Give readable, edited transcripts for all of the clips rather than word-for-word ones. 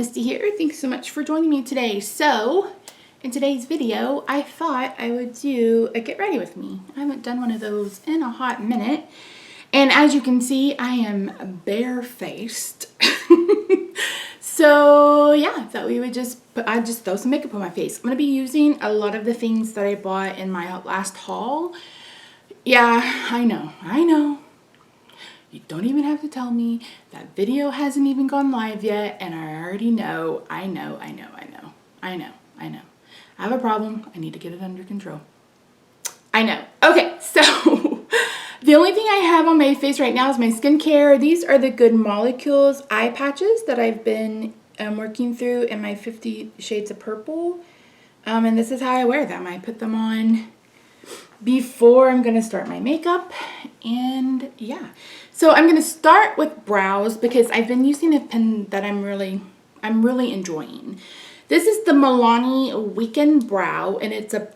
Misty here. Thanks so much for joining me today. So, in today's video, I thought I would do a get ready with me. I haven't done one of those in a hot minute. And as you can see, I am barefaced. So, yeah, I thought we would I'd just throw some makeup on my face. I'm going to be using a lot of the things that I bought in my last haul. Yeah, I know. You don't even have to tell me. That video hasn't even gone live yet, and I already know. I know. I have a problem. I need to get it under control. I know. Okay, so the only thing I have on my face right now is my skincare. These are the Good Molecules eye patches that I've been working through in my 50 Shades of Purple. And this is how I wear them. I put them on before I'm going to start my makeup, and yeah. So I'm going to start with brows because I've been using a pen that I'm really enjoying. This is the Milani Weekend Brow, and it's a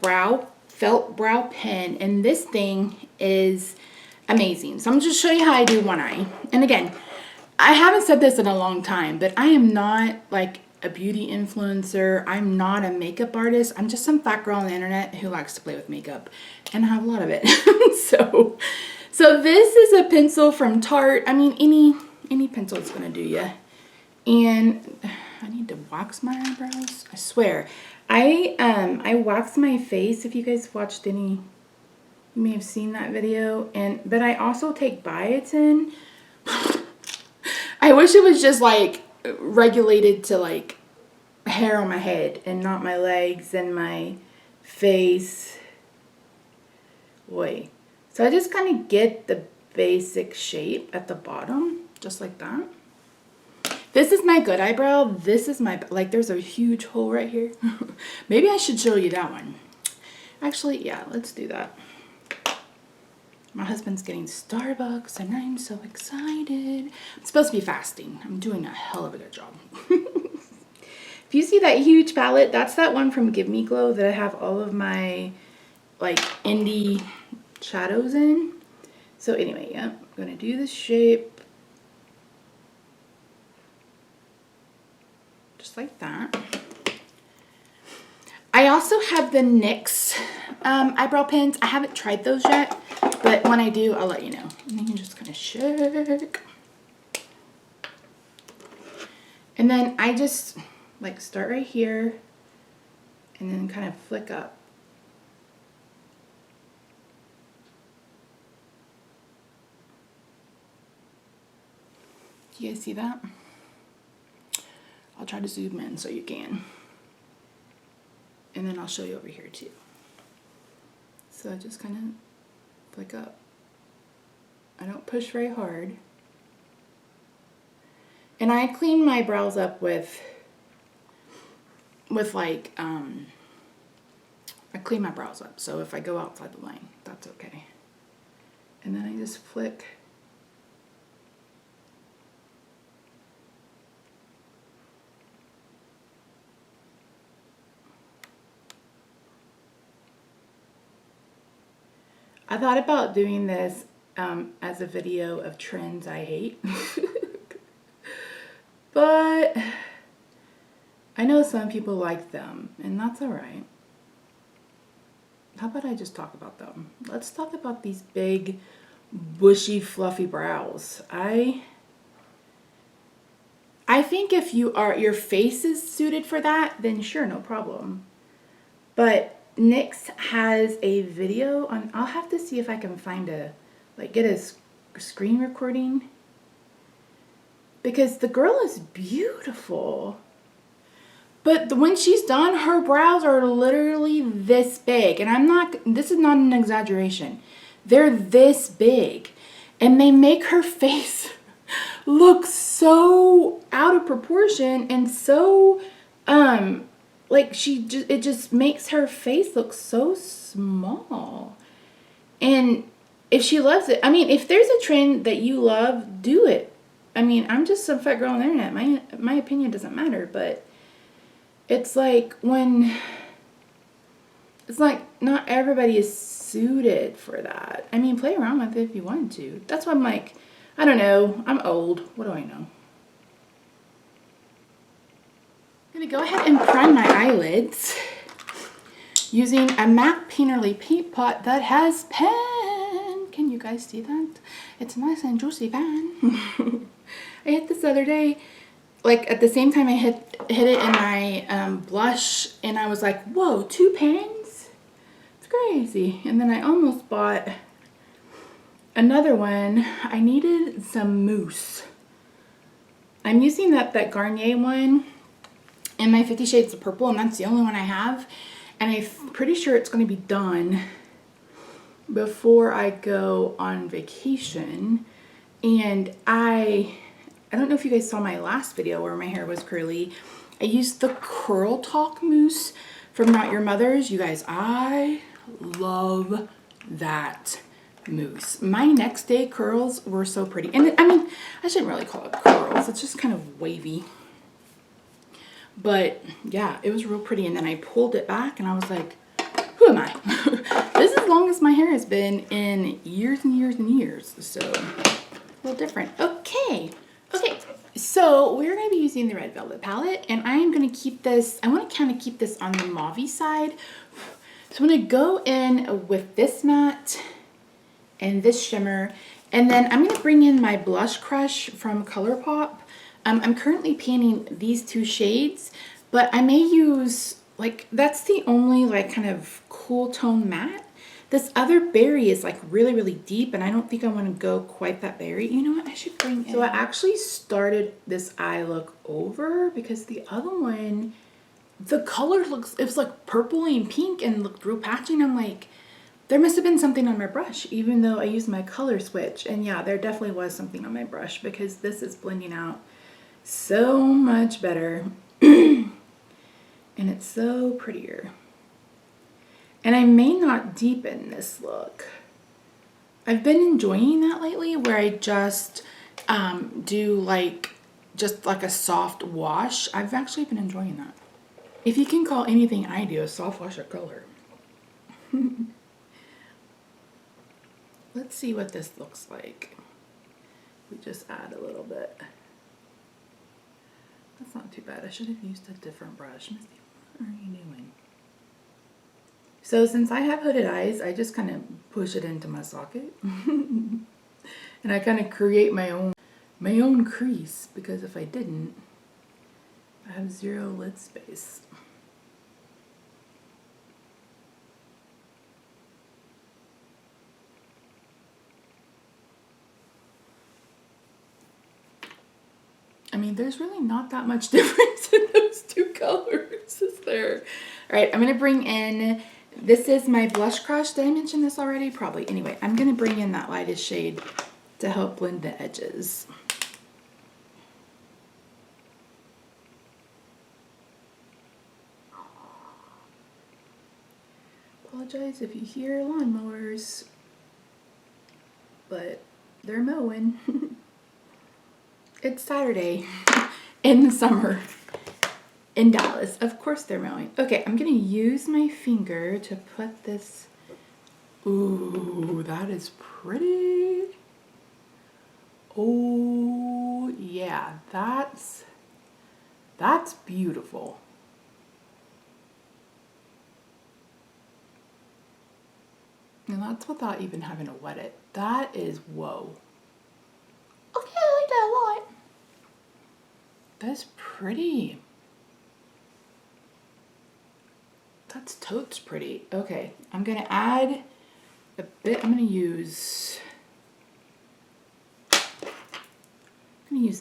felt brow pen, and this thing is amazing. So I'm just show you how I do one eye. And again, I haven't said this in a long time, but I am not like a beauty influencer. I'm not a makeup artist. I'm just some fat girl on the internet who likes to play with makeup, and I have a lot of it. So this is a pencil from Tarte. I mean, any pencil is gonna do you. And I need to wax my eyebrows. I swear, I wax my face. If you guys watched any, you may have seen that video. But I also take biotin. I wish it was just like regulated to like hair on my head and not my legs and my face. Boy. So I just kind of get the basic shape at the bottom, just like that. This is my good eyebrow. This is my, like, there's a huge hole right here. Maybe I should show you that one. Actually, yeah, let's do that. My husband's getting Starbucks and I'm so excited. I'm supposed to be fasting. I'm doing a hell of a good job. If you see that huge palette, that's that one from Give Me Glow that I have all of my like indie shadows in. So anyway, yeah, I'm gonna do this shape just like that. I also have the NYX eyebrow pens. I haven't tried those yet, but when I do, I'll let you know. And then you just kind of shake. And then I just like start right here and then kind of flick up. Do you guys see that? I'll try to zoom in so you can. And then I'll show you over here too. So I just kind of flick up. I don't push very hard. And I clean my brows up with like, I clean my brows up. So if I go outside the line, that's okay. And then I just flick. I thought about doing this as a video of trends I hate. But I know some people like them, and that's alright. How about I just talk about them? Let's talk about these big, bushy, fluffy brows. I think if your face is suited for that, then sure, no problem. But NYX has a video on, I'll have to see if I can find get a screen recording. Because the girl is beautiful. But when she's done, her brows are literally this big. And this is not an exaggeration. They're this big. And they make her face look so out of proportion and so, like it just makes her face look so small. And if she loves it, I mean, if there's a trend that you love, do it. I mean, I'm just some fat girl on the internet. My opinion doesn't matter, but it's like not everybody is suited for that. I mean, play around with it if you want to. That's why I'm like, I don't know. I'm old. What do I know? to go ahead and prime my eyelids using a MAC Painterly paint pot that has pen. Can you guys see that? It's nice and juicy pen. I hit this the other day, like at the same time I hit it in my blush, and I was like, whoa, 2 pens? It's crazy. And then I almost bought another one. I needed some mousse. I'm using that Garnier one in my 50 Shades of Purple, and that's the only one I have. And I'm pretty sure it's going to be done before I go on vacation. And I don't know if you guys saw my last video where my hair was curly. I used the Curl Talk mousse from Not Your Mother's. You guys, I love that mousse. My next day curls were so pretty. And I mean, I shouldn't really call it curls. It's just kind of wavy. But yeah, it was real pretty. And then I pulled it back and I was like, who am I? This is as long as my hair has been in years and years and years. So a little different. Okay. So we're going to be using the Red Velvet palette, and I am going to keep this, I want to kind of keep this on the mauve-y side. So I'm going to go in with this matte and this shimmer, and then I'm going to bring in my Blush Crush from ColourPop. I'm currently painting these 2 shades, but I may use, like, that's the only, like, kind of cool tone matte. This other berry is, like, really, really deep, and I don't think I want to go quite that berry. You know what? I should bring in. So I actually started this eye look over because the other one, the color looks, it's like purpley and pink and looked real patchy, and I'm like, there must have been something on my brush, even though I used my color switch. And yeah, there definitely was something on my brush because this is blending out so much better. And it's so prettier. And I may not deepen this look. I've been enjoying that lately, where I just do like, just like a soft wash. I've actually been enjoying that. If you can call anything I do a soft wash of color. Let's see what this looks like. We just add a little bit. That's not too bad. I should have used a different brush. Misty, what are you doing? So since I have hooded eyes, I just kind of push it into my socket. And I kind of create my own crease, because if I didn't, I have 0 lid space. I mean, there's really not that much difference in those 2 colors, is there? All right, I'm going to bring in, this is my Blush Crush. Did I mention this already? Probably. Anyway, I'm going to bring in that lightest shade to help blend the edges. Apologize if you hear lawnmowers, but they're mowing. It's Saturday in the summer in Dallas. Of course they're mowing. Okay, I'm going to use my finger to put this. Ooh, that is pretty. Oh, yeah, that's beautiful. And that's without even having to wet it. That is, whoa. Okay, I like that a lot. That's pretty. That's totes pretty. Okay, I'm going to add a bit. I'm going to use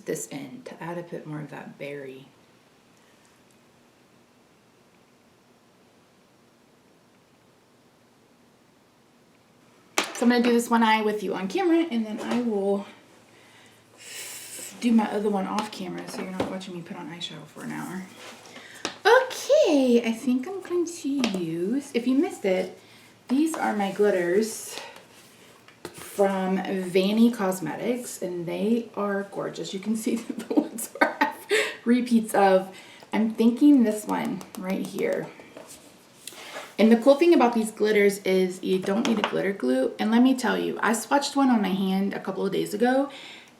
this end to add a bit more of that berry. So I'm going to do this one eye with you on camera, and then I will do my other one off camera so you're not watching me put on eyeshadow for an hour. Okay, I think I'm going to use, if you missed it, these are my glitters from Vanicosmetics, and they are gorgeous. You can see the ones where I have repeats of. I'm thinking this one right here. And the cool thing about these glitters is you don't need a glitter glue. And let me tell you, I swatched one on my hand a couple of days ago,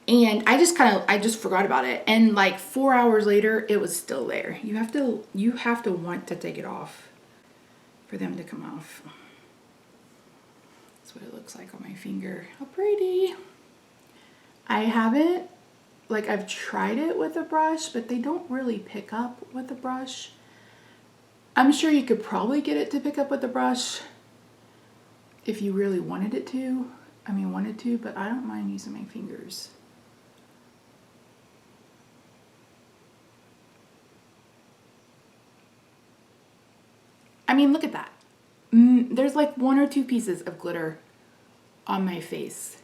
And I just forgot about it. And like 4 hours later, it was still there. You have to want to take it off for them to come off. That's what it looks like on my finger. How pretty. I haven't, like, I've tried it with a brush, but they don't really pick up with a brush. I'm sure you could probably get it to pick up with a brush if you really wanted it to. Wanted to, but I don't mind using my fingers. I mean, look at that. There's like 1 or 2 pieces of glitter on my face,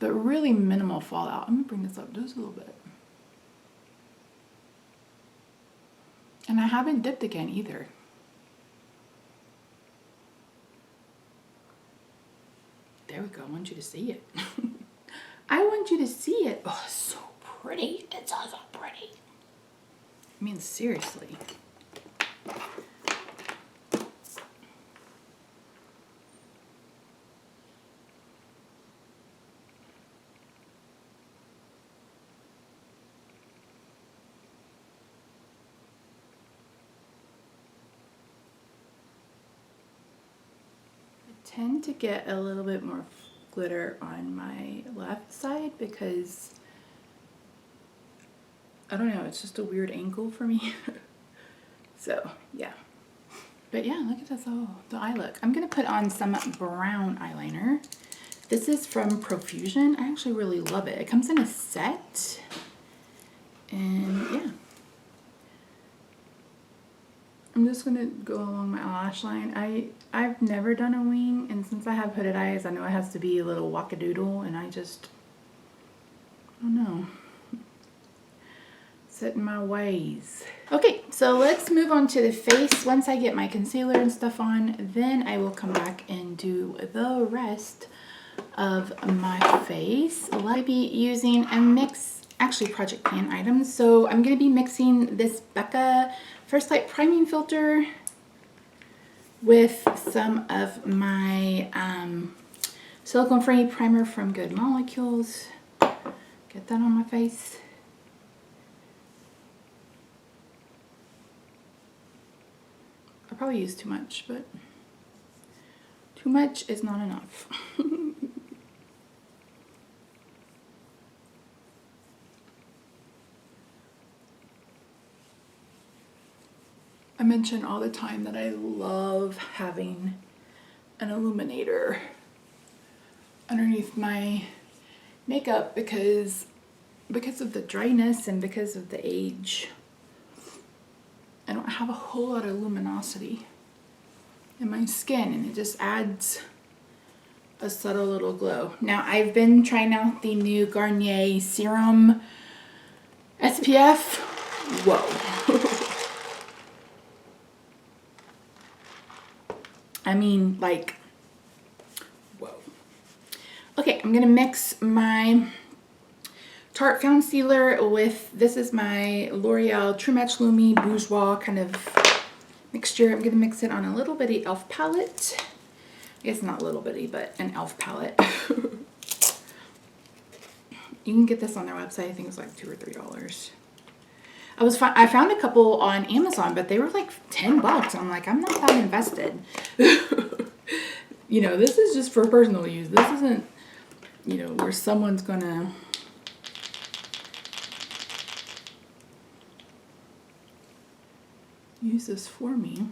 but really minimal fallout. I'm gonna bring this up just a little bit. And I haven't dipped again either. There we go. I want you to see it. I want you to see it. Oh, it's so pretty. It's so pretty. I mean, seriously. Tend to get a little bit more glitter on my left side because I don't know, it's just a weird angle for me. So yeah, but yeah, look at this, oh, the eye look. I'm gonna put on some brown eyeliner. This is from Profusion. I actually really love it. It comes in a set, and yeah, I'm just gonna go along my lash line. I've never done a wing, and since I have hooded eyes, I know it has to be a little wackadoodle, and I don't know. Set in my ways. Okay, so let's move on to the face. Once I get my concealer and stuff on, then I will come back and do the rest of my face. I'll be using a mix, actually Project Pan items. So I'm gonna be mixing this Becca First Light Priming Filter with some of my silicone-free primer from Good Molecules. Get that on my face. I probably use too much, but too much is not enough. I mention all the time that I love having an illuminator underneath my makeup because of the dryness and because of the age. I don't have a whole lot of luminosity in my skin, and it just adds a subtle little glow. Now, I've been trying out the new Garnier Serum SPF. Whoa. I mean, like, whoa. Okay, I'm gonna mix my Tarte Concealer with, this is my L'Oreal True Match Lumi Bourgeois kind of mixture. I'm gonna mix it on a little bitty e.l.f. palette. I guess not little bitty, but an e.l.f. palette. You can get this on their website. I think it's like $2 or $3. I found a couple on Amazon, but they were like 10 bucks. I'm like, I'm not that invested. You know, this is just for personal use. This isn't, you know, where someone's gonna use this for me.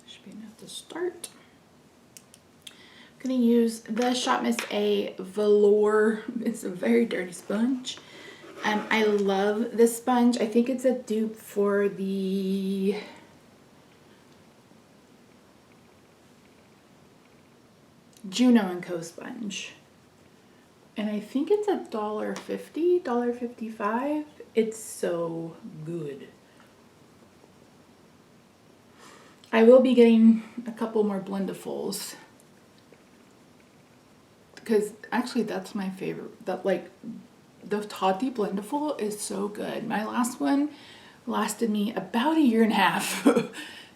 Should be enough to start. I'm gonna use the Shop Miss A Velour. It's a very dirty sponge. I love this sponge. I think it's a dupe for the Juno & Co sponge. And I think it's $1.50, $1.55. It's so good. I will be getting a couple more blendafuls, because actually that's my favorite. That, like, The Tati Blendiful is so good. My last one lasted me about a year and a half.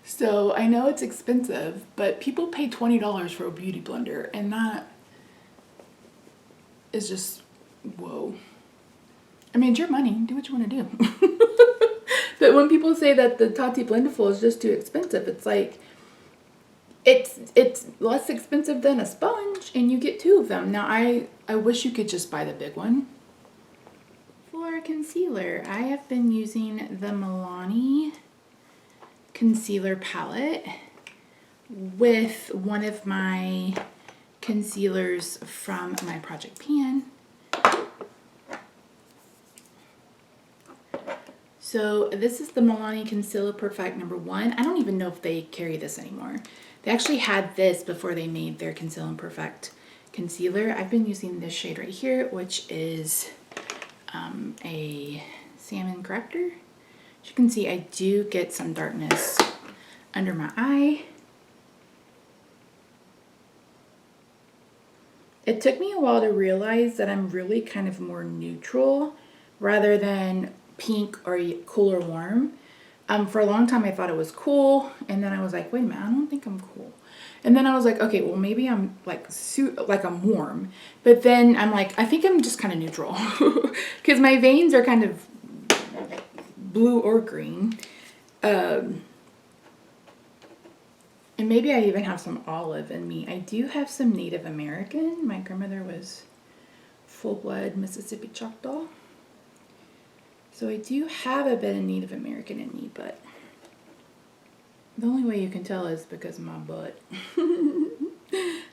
So I know it's expensive, but people pay $20 for a beauty blender, and that is just, whoa. I mean, it's your money. Do what you want to do. But when people say that the Tati Blendiful is just too expensive, it's like, it's less expensive than a sponge, and you get 2 of them. Now, I wish you could just buy the big one. For concealer, I have been using the Milani concealer palette with one of my concealers from my Project Pan. So this is the Milani Concealer Perfect #1. I don't even know if they carry this anymore. They actually had this before they made their Conceal and Perfect concealer. I've been using this shade right here, which is a salmon corrector. As you can see, I do get some darkness under my eye. It took me a while to realize that I'm really kind of more neutral rather than pink or cool or warm. For a long time I thought it was cool, and then I was like, wait a minute, I don't think I'm cool. And then I was like, okay, well maybe I'm like I'm warm. But then I'm like, I think I'm just kind of neutral because my veins are kind of blue or green. And maybe I even have some olive in me. I do have some Native American. My grandmother was full-blood Mississippi Choctaw. So I do have a bit of Native American in me, but the only way you can tell is because of my butt.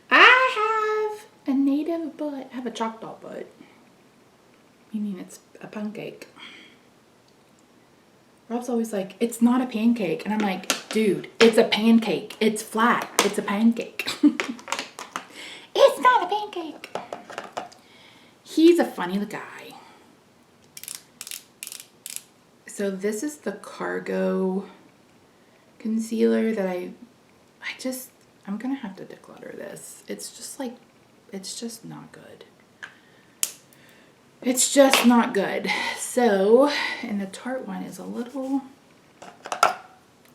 I have a native butt. I have a Choctaw butt. Meaning it's a pancake. Rob's always like, it's not a pancake. And I'm like, dude, it's a pancake. It's flat. It's a pancake. It's not a pancake. He's a funny guy. So this is the Cargo concealer that I'm gonna have to declutter this. It's just like, it's just not good. It's just not good. So, and the Tarte one is a little,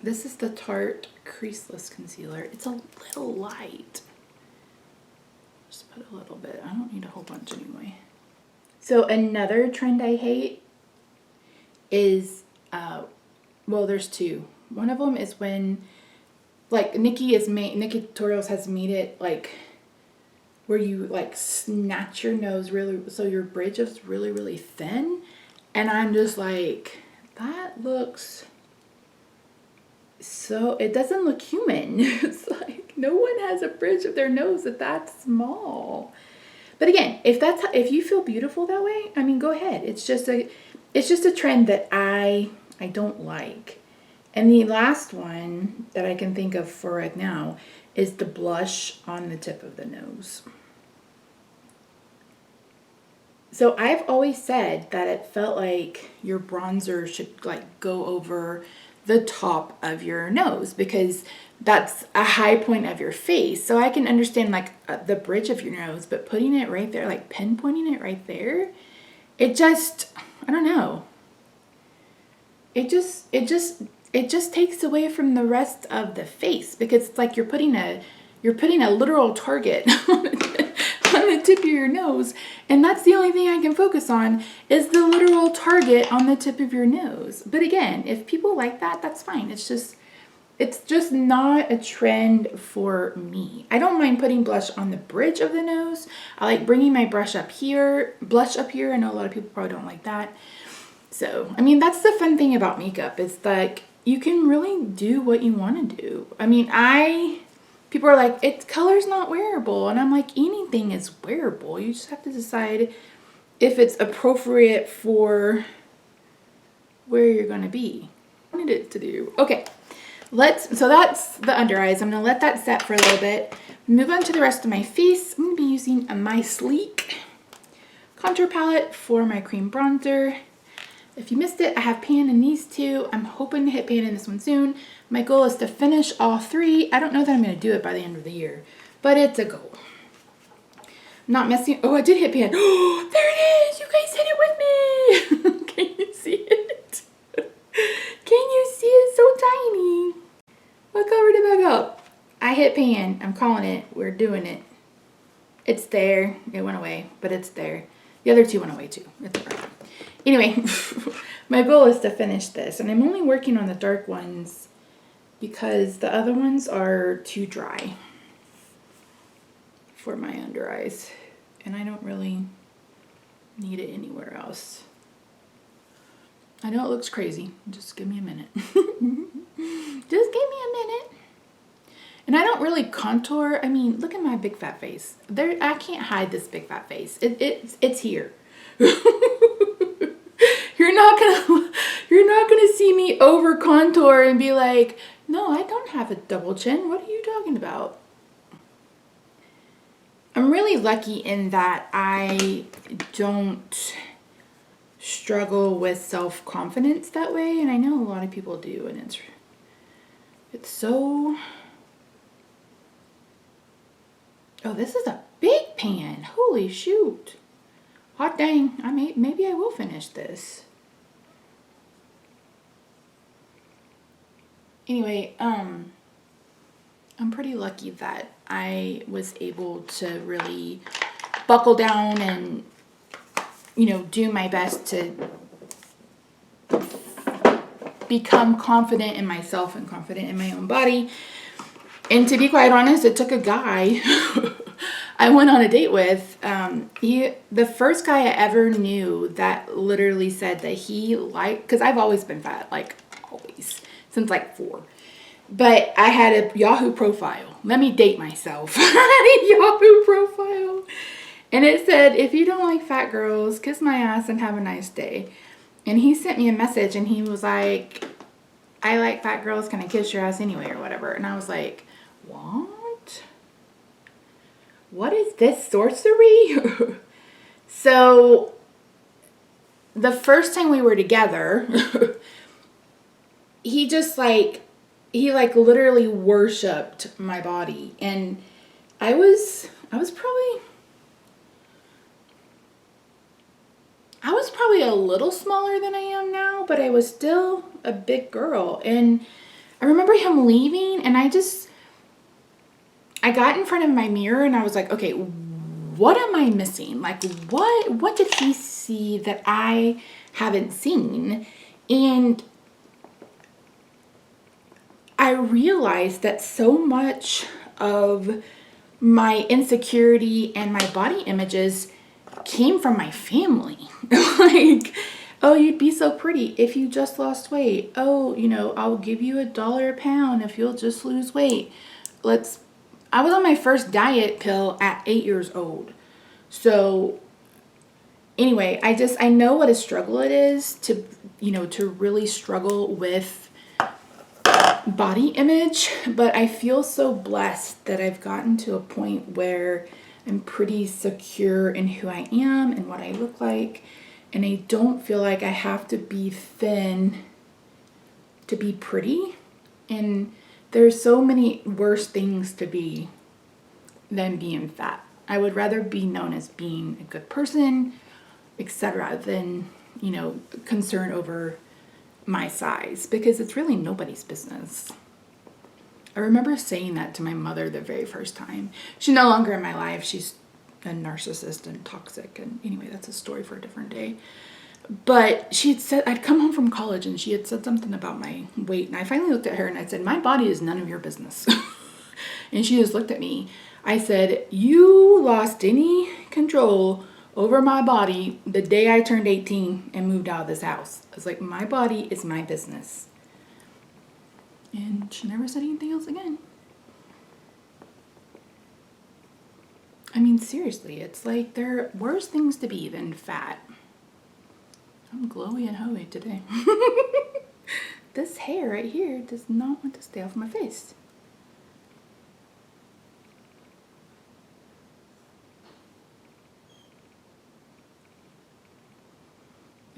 this is the Tarte Creaseless Concealer. It's a little light. Just put a little bit. I don't need a whole bunch anyway. So another trend I hate is, well, there's 2. One of them is when, like, Nikki Tutorials has made it, like, where you, like, snatch your nose really, so your bridge is really, really thin. And I'm just like, that looks so, it doesn't look human. It's like, no one has a bridge of their nose that's small. But again, if you feel beautiful that way, I mean, go ahead. It's just a trend that I don't like. And the last one that I can think of for right now is the blush on the tip of the nose. So I've always said that it felt like your bronzer should like go over the top of your nose because that's a high point of your face. So I can understand like the bridge of your nose, but putting it right there, like pinpointing it right there, it just, I don't know. It just takes away from the rest of the face because it's like you're putting a literal target on the tip of your nose, and that's the only thing I can focus on is the literal target on the tip of your nose. But again, if people like that, that's fine. It's just not a trend for me. I don't mind putting blush on the bridge of the nose. I like bringing my blush up here. I know a lot of people probably don't like that. So, I mean, that's the fun thing about makeup is like you can really do what you want to do. I mean, people are like, color's not wearable. And I'm like, anything is wearable. You just have to decide if it's appropriate for where you're going to be. What I wanted it to do. Okay, so that's the under eyes. I'm going to let that set for a little bit. Move on to the rest of my face. I'm going to be using my Sleek contour palette for my cream bronzer. If you missed it, I have pan in these 2. I'm hoping to hit pan in this one soon. My goal is to finish all 3. I don't know that I'm going to do it by the end of the year, but it's a goal. I'm not messing. Oh, I did hit pan. Oh, there it is. You guys hit it with about? I hit pan. I'm calling it. We're doing it. It's there. It went away, but it's there. The other two went away too. It's all right. Anyway, my goal is to finish this, and I'm only working on the dark ones because the other ones are too dry for my under eyes, and I don't really need it anywhere else. I know it looks crazy. Just give me a minute. Just give me a minute. And I don't really contour. I mean, look at my big fat face. I can't hide this big fat face. It's here. You're not gonna see me over contour and be like, no, I don't have a double chin. What are you talking about? I'm really lucky in that I don't struggle with self-confidence that way, and I know a lot of people do, and it's so. Oh, this is a big pan. Holy shoot. Hot dang. Maybe I will finish this. Anyway, I'm pretty lucky that I was able to really buckle down and, do my best to become confident in myself and confident in my own body. And to be quite honest, it took a guy I went on a date with. The first guy I ever knew that literally said that he liked, because I've always been fat, like always, since like 4. But I had a Yahoo profile. Let me date myself. I had a Yahoo profile. And it said, if you don't like fat girls, kiss my ass and have a nice day. And he sent me a message and he was like, I like fat girls, can I kiss your ass anyway or whatever? And I was like, what? What is this sorcery? So the first time we were together, he literally worshipped my body. And I was probably a little smaller than I am now, but I was still a big girl. And I remember him leaving, and I got in front of my mirror and I was like, okay, what am I missing? Like, what did he see that I haven't seen? And I realized that so much of my insecurity and my body images came from my family. Like, oh, you'd be so pretty if you just lost weight. Oh, I'll give you $1 a pound if you'll just lose weight. I was on my first diet pill at 8 years old. So anyway, I know what a struggle it is to really struggle with body image, but I feel so blessed that I've gotten to a point where I'm pretty secure in who I am and what I look like, and I don't feel like I have to be thin to be pretty. And there's so many worse things to be than being fat. I would rather be known as being a good person, etc., than, concern over my size, because it's really nobody's business. I remember saying that to my mother the very first time. She's no longer in my life. She's a narcissist and toxic. And anyway, that's a story for a different day. But she had said, I'd come home from college and she had said something about my weight. And I finally looked at her and I said, my body is none of your business. And she just looked at me. I said, you lost any control over my body the day I turned 18 and moved out of this house. I was like, my body is my business. And she never said anything else again. I mean, seriously, it's like there are worse things to be than fat. I'm glowy and hoey today. This hair right here does not want to stay off my face.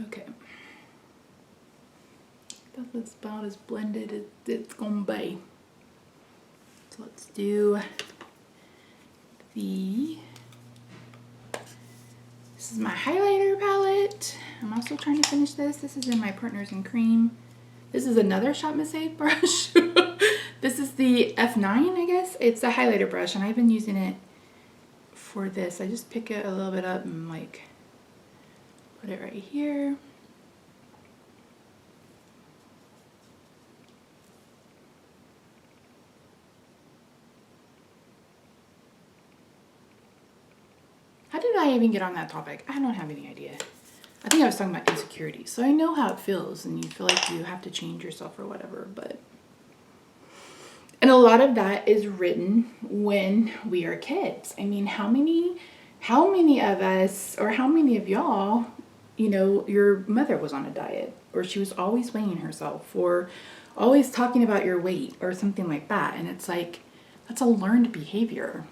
Okay. That's about as blended as it's gonna be. So let's do this is my highlighter palette. I'm also trying to finish this. This is in my Partners in Cream. This is another Shop Miss A brush. This is the F9, I guess. It's a highlighter brush, and I've been using it for this. I just pick it a little bit up and like put it right here. How did I even get on that topic? I don't have any idea. I think I was talking about insecurity. So I know how it feels, and you feel like you have to change yourself or whatever, but... And a lot of that is written when we are kids. I mean, how many of us, or how many of y'all, you know, your mother was on a diet, or she was always weighing herself, or always talking about your weight, or something like that. And it's like, that's a learned behavior.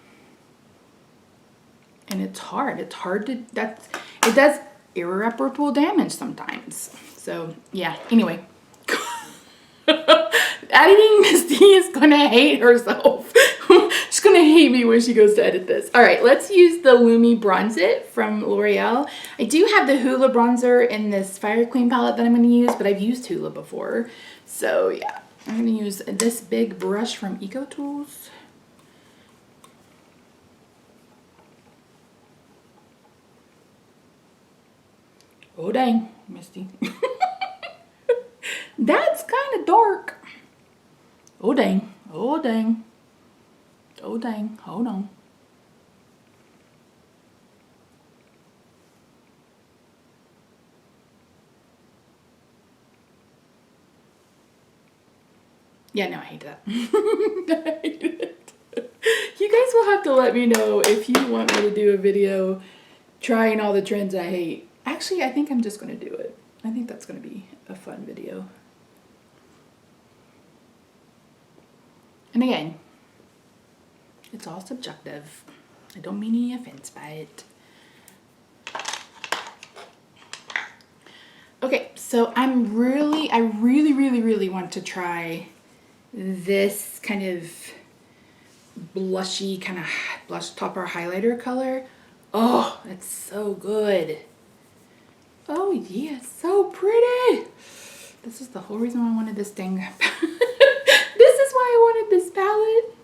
And it's hard. It's hard to, it does irreparable damage sometimes. So yeah, anyway. Editing Misty is gonna hate herself. She's gonna hate me when she goes to edit this. All right, let's use the Lumi Bronze It from L'Oreal. I do have the Hoola bronzer in this Fire Queen palette that I'm gonna use, but I've used Hoola before. So yeah, I'm gonna use this big brush from Eco Tools. Oh dang, Misty. That's kind of dark. Oh dang, oh dang, oh dang, hold on. Yeah, no, I hate that. I hate it. You guys will have to let me know if you want me to do a video trying all the trends I hate. Actually, I think I'm just going to do it. I think that's going to be a fun video. And again, it's all subjective. I don't mean any offense by it. Okay, so I really want to try this kind of blushy, kind of blush topper highlighter color. Oh, it's so good. Oh yeah, so pretty. This is the whole reason why I wanted this thing. This is why I wanted this palette.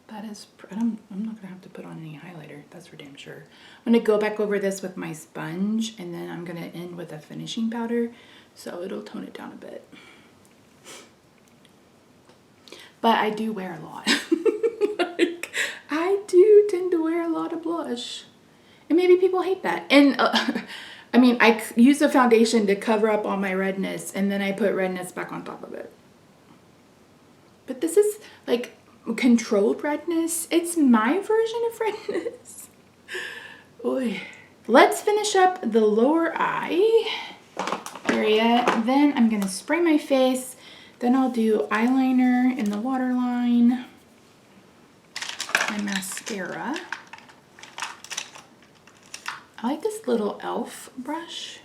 That is, I'm not gonna have to put on any highlighter, that's for damn sure. I'm gonna go back over this with my sponge, and then I'm gonna end with a finishing powder, so it'll tone it down a bit. But I do wear a lot. Like, I do tend to wear a lot of blush. And maybe people hate that. And I mean, I use a foundation to cover up all my redness, and then I put redness back on top of it. But this is like controlled redness. It's my version of redness. Oy. Let's finish up the lower eye area. Then I'm gonna spray my face. Then I'll do eyeliner in the waterline, my mascara. I like this little e.l.f. brush.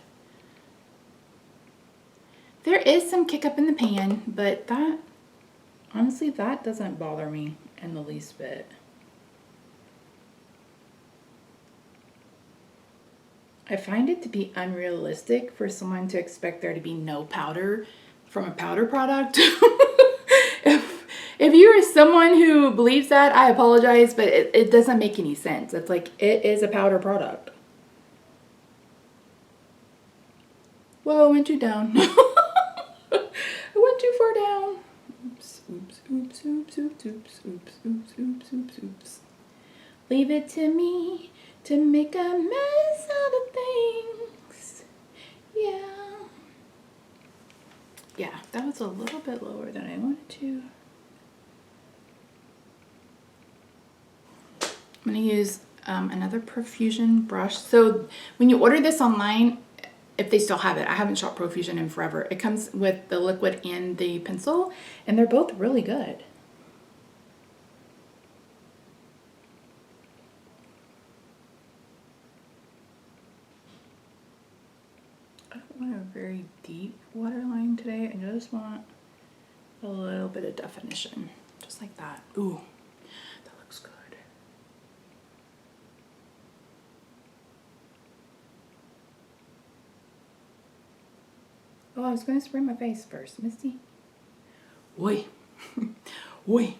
There is some kick up in the pan, but that, honestly, that doesn't bother me in the least bit. I find it to be unrealistic for someone to expect there to be no powder from a powder product. If you are someone who believes that, I apologize, but it doesn't make any sense. It's like, it is a powder product. Whoa, I went too down. I went too far down. Oops, oops, oops, oops, oops, oops, oops, oops, oops, oops, oops. Leave it to me to make a mess out of things. Yeah. Yeah, that was a little bit lower than I wanted to. I'm going to use another Profusion brush. So when you order this online, if they still have it, I haven't shot Profusion in forever. It comes with the liquid and the pencil, and they're both really good. I don't want a very deep waterline today. I just want a little bit of definition, just like that. Ooh, that looks good. Oh, I was going to spray my face first, Misty. Oi. Oi.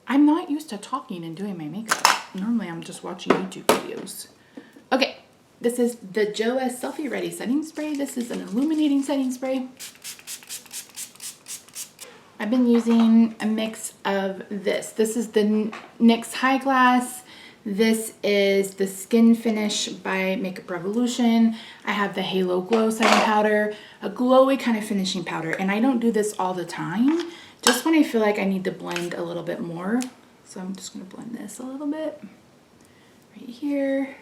I'm not used to talking and doing my makeup. Normally I'm just watching YouTube videos. Okay, this is the Joe S. Selfie Ready Setting Spray. This is an illuminating setting spray. I've been using a mix of this. This is the NYX High Glass. This is the Skin Finish by Makeup Revolution. I have the Halo Glow setting powder, a glowy kind of finishing powder. And I don't do this all the time, just when I feel like I need to blend a little bit more. So I'm just gonna blend this a little bit. Right here.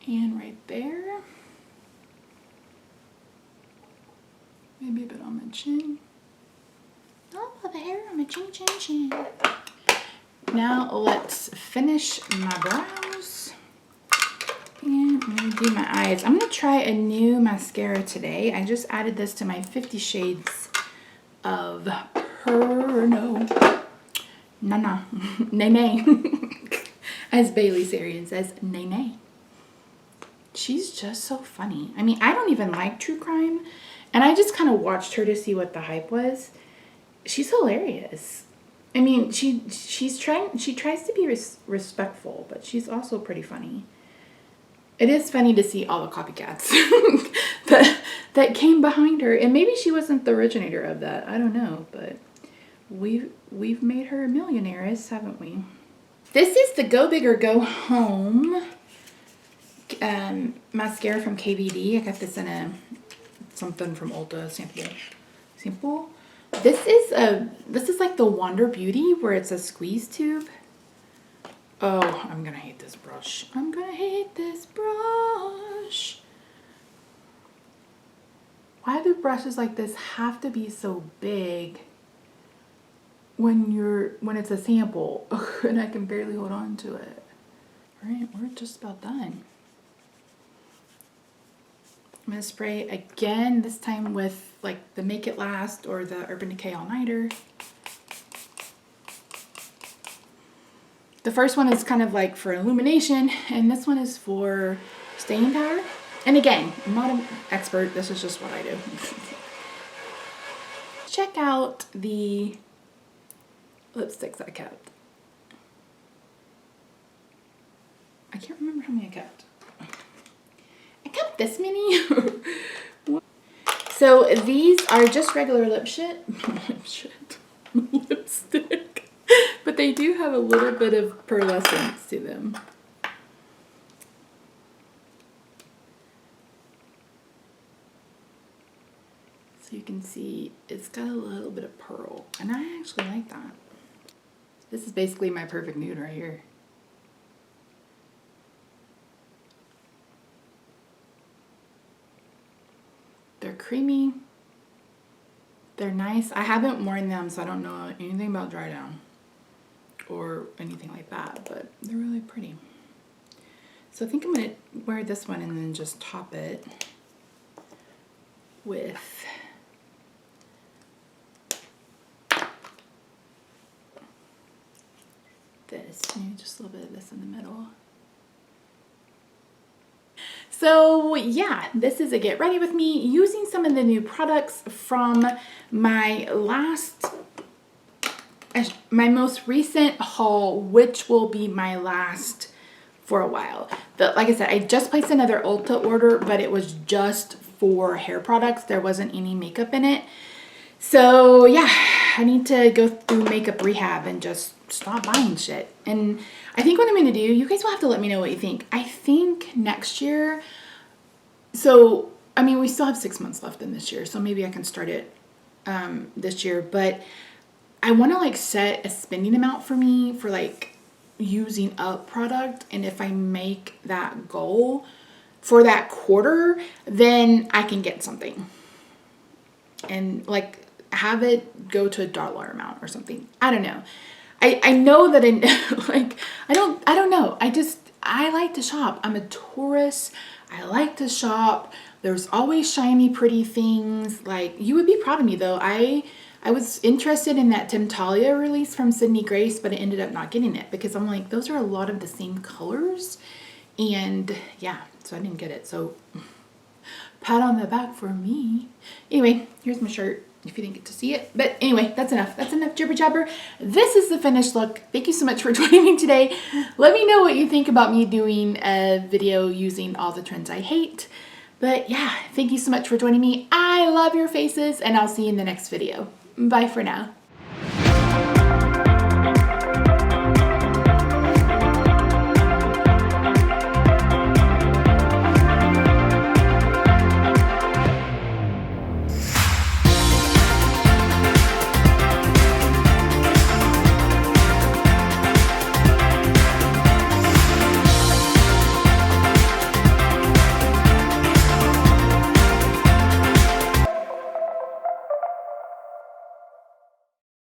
And right there. Maybe a bit on my chin. Oh, the hair on my chin, chin, chin. Now let's finish my brows. And I'm gonna do my eyes. I'm gonna try a new mascara today. I just added this to my 50 Shades of Nene. As Bailey Sarian says, Nene. She's just so funny. I mean, I don't even like true crime. And I just kind of watched her to see what the hype was. She's hilarious. I mean, she tries to be respectful, but she's also pretty funny. It is funny to see all the copycats that came behind her, and maybe she wasn't the originator of that. I don't know, but we've made her a millionaires, haven't we? This is the Go Big or Go Home mascara from KVD. I got this in a something from Ulta sample. This is like the Wander Beauty where it's a squeeze tube. Oh, I'm gonna hate this brush. I'm gonna hate this brush. Why do brushes like this have to be so big when it's a sample? And I can barely hold on to it. All right, we're just about done. I'm gonna spray again, this time with like the Make It Last or the Urban Decay All Nighter. The first one is kind of like for illumination, and this one is for staying power. And again, I'm not an expert, this is just what I do. Check out the lipsticks I kept. I can't remember how many I kept. I kept this many. So these are just regular lipstick, but they do have a little bit of pearlescence to them. So you can see it's got a little bit of pearl, and I actually like that. This is basically my perfect nude right here. They're creamy. They're nice. I haven't worn them, so I don't know anything about dry down or anything like that, but they're really pretty. So I think I'm gonna wear this one and then just top it with this. Maybe just a little bit of this in the middle. So yeah, this is a get ready with me using some of the new products from my most recent haul, which will be my last for a while. Like I said, I just placed another Ulta order, but it was just for hair products. There wasn't any makeup in it. So yeah, I need to go through makeup rehab and just stop buying shit. And I think what I'm gonna do, you guys will have to let me know what you think. I think next year, so I mean, we still have 6 months left in this year, so maybe I can start it this year, but I want to like set a spending amount for me for like using up product, and if I make that goal for that quarter, then I can get something and like have it go to a dollar amount or something. I don't know. I know that I don't know. I like to shop. I'm a tourist. I like to shop. There's always shiny, pretty things. Like, you would be proud of me though. I was interested in that Temptalia release from Sydney Grace, but I ended up not getting it because I'm like, those are a lot of the same colors. And yeah, so I didn't get it. So Pat on the back for me. Anyway, here's my shirt if you didn't get to see it. But anyway, that's enough. That's enough jibber jabber. This is the finished look. Thank you so much for joining me today. Let me know what you think about me doing a video using all the trends I hate. But yeah, thank you so much for joining me. I love your faces, and I'll see you in the next video. Bye for now.